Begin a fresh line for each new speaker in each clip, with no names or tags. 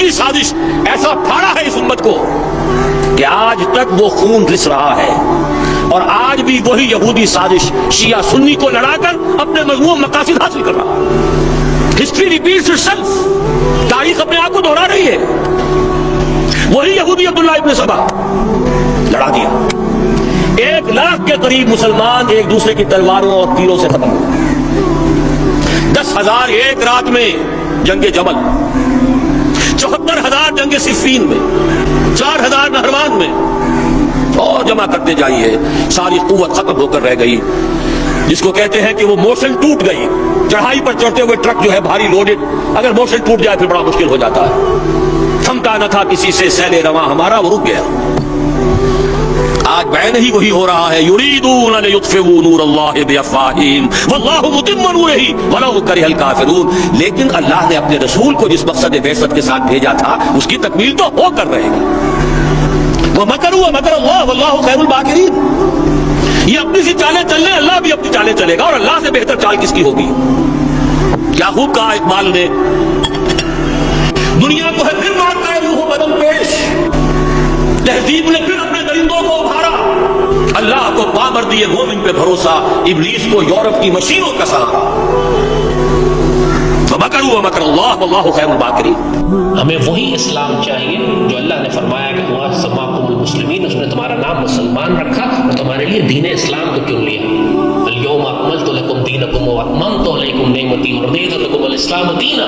یہودی سازش ایسا پھاڑا ہے اس امت کو کہ آج تک وہ خون رس رہا ہے، اور آج بھی وہی یہودی سازش شیعہ سنی کو لڑا کر اپنے مذموم مقاصد حاصل کر رہا ہے۔ ہسٹری ریپیٹس اٹسیلف، تاریخ اپنے آپ کو دہرا رہی ہے۔ وہی یہودی عبداللہ ابن سبا لڑا دیا، 1 لاکھ کے قریب مسلمان ایک دوسرے کی تلواروں اور تیروں سے ختم ہوئے۔ 10,000 ایک رات میں جنگ جمل، 74,000 جنگ صفین میں، 4,000 نہروان میں، اور جمع کرتے جائیے، ساری قوت ختم ہو کر رہ گئی، جس کو کہتے ہیں کہ وہ موشن ٹوٹ گئی۔ چڑھائی پر چڑھتے ہوئے ٹرک جو ہے بھاری لوڈڈ، اگر موشن ٹوٹ جائے پھر بڑا مشکل ہو جاتا ہے۔ تھمتا نہ تھا کسی سے سیل رواں ہمارا، وہ رک گیا۔ آج بیان ہی وہی ہو رہا ہے، یریدون لیطفئوا نور اللہ بافواہہم واللہ متم نورہ ولو کرہ الکافرون۔ لیکن اللہ نے اپنے رسول کو جس مقصد بعثت کے ساتھ بھیجا تھا اس کی تکمیل تو ہو کر رہے گی۔ ومکروا ومکر اللہ واللہ خیر الماکرین۔ یہ اپنی سی چالیں چل رہے، اللہ بھی اپنی چالیں چلے گا، اور اللہ سے بہتر چال کس کی ہوگی؟ کیا خوب کہا اقبال نے، دنیا کو ہے پھر مارتا ہے روح و بدن پیش، تہذیب نے پھر اپنے درندوں کو ابھارا، اللہ کو پامردی مومن پہ بھروسہ، ابلیس کو یورپ کی مشینوں کا سہارا۔ ومکروا ومکر اللہ واللہ خیر الماکرین۔
ہمیں وہی اسلام چاہیے جو اللہ نے فرمایا کہ ہوا سماکم المسلمین، اس نے تمہارا نام مسلمان رکھا، اور تمہارے لیے دین اسلام کو چن لیا۔ الیوم اکملت لکم دینکم واتممت علیکم نعمتی ورضیت لکم الاسلام دینا۔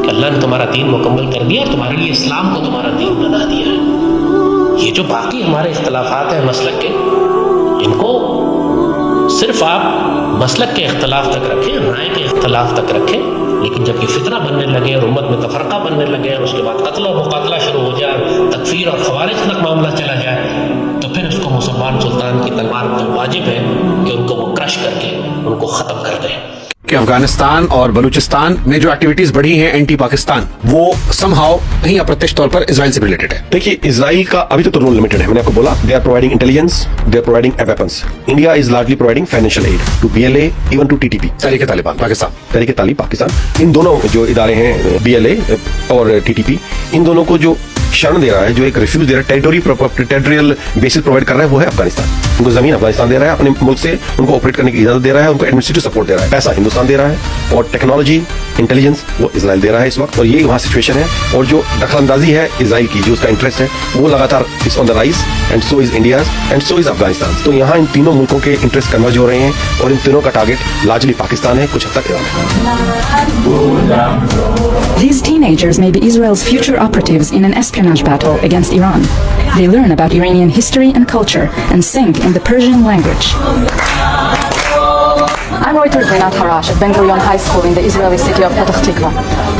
اللہ نے تمہارا دین مکمل کر دیا اور تمہارے لیے اسلام کو تمہارا دین بنا دیا ہے۔ یہ جو باقی ہمارے اختلافات ہیں مسلک کے، ان کو صرف آپ مسلک کے اختلاف تک رکھیں، رائے کے اختلاف تک رکھیں، لیکن جب یہ فتنہ بننے لگے اور امت میں تفرقہ بننے لگے اور اس کے بعد قتل و مقاتلہ شروع ہو جائے، تکفیر اور خوارج تک معاملہ چلا جائے، تو پھر اس کو مسلمان سلطان کی تلوار پر واجب ہے کہ ان کو وہ کرش کر کے ان کو ختم کر دیں۔
کہ افغانستان اور بلوچستان میں جو ایکٹیویٹیز بڑھی ہیں اینٹی پاکستان، وہ سم ہاؤ کہیں اپرتش طور پر اسرائیل سے ریلیٹڈ ہے۔
دیکھیے اسرائیل کا ابھی تو رول لمیٹڈ ہے، میں نے آپ کو بولا they are providing intelligence, they are providing weapons. India is largely providing financial aid to BLA even to TTP،
Tehreek Taliban Pakistan.
تحریک طالب پاکستان، ان دونوں جو ادارے ہیں BLA اور TTP، ان دونوں کو جو شرن دے رہا ہے، جو ایک ریفیوز دے رہا ہے، ٹیریٹوریل بیسس پرووائڈ کر رہا ہے، وہ ہے افغانستان۔ ان کو زمین افغانستان دے رہا ہے، اپنے ملک سے ان کو آپریٹ کرنے کی اجازت دے رہا ہے، ان کو ایڈمنسٹریٹو سپورٹ دے رہا ہے، پیسہ ہندوستان دے رہا ہے، اور ٹیکنالوجی انٹیلیجنس وہ اسرائیل دے رہا ہے اس وقت، اور یہ وہاں سچویشن ہے۔ اور جو دخل اندازی ہے اسرائیل کی، جو اس کا انٹرسٹ ہے، وہ لگاتار is on the rise, and so is India's and so is Afghanistan. تو یہاں ان تینوں ملکوں کے انٹرسٹ کنورج ہو رہے ہیں، اور ان تینوں کا ٹارگیٹ لارجلی پاکستان ہے، کچھ حد تک ایران ہے۔
These teenagers may be Israel's future operatives in an espionage battle against Iran. They learn about Iranian history and culture and sing in the Persian language. I'm Reuters Rinat Harash at Ben Gurion High School in the Israeli city of Petah Tikva.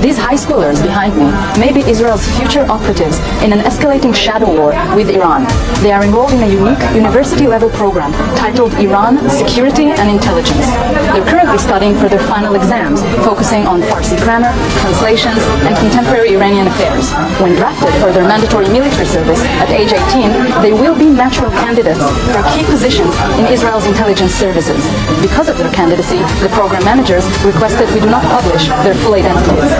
These high schoolers behind me may be Israel's future operatives in an escalating shadow war with Iran. They are enrolled in a unique university-level program titled Iran Security and Intelligence. They're currently studying for their final exams, focusing on Farsi grammar, translations, and contemporary Iranian affairs. When drafted for their mandatory military service at age 18, they will be natural candidates for key positions in Israel's intelligence services. Because of their candidacy, the program managers requested we do not publish their full identities.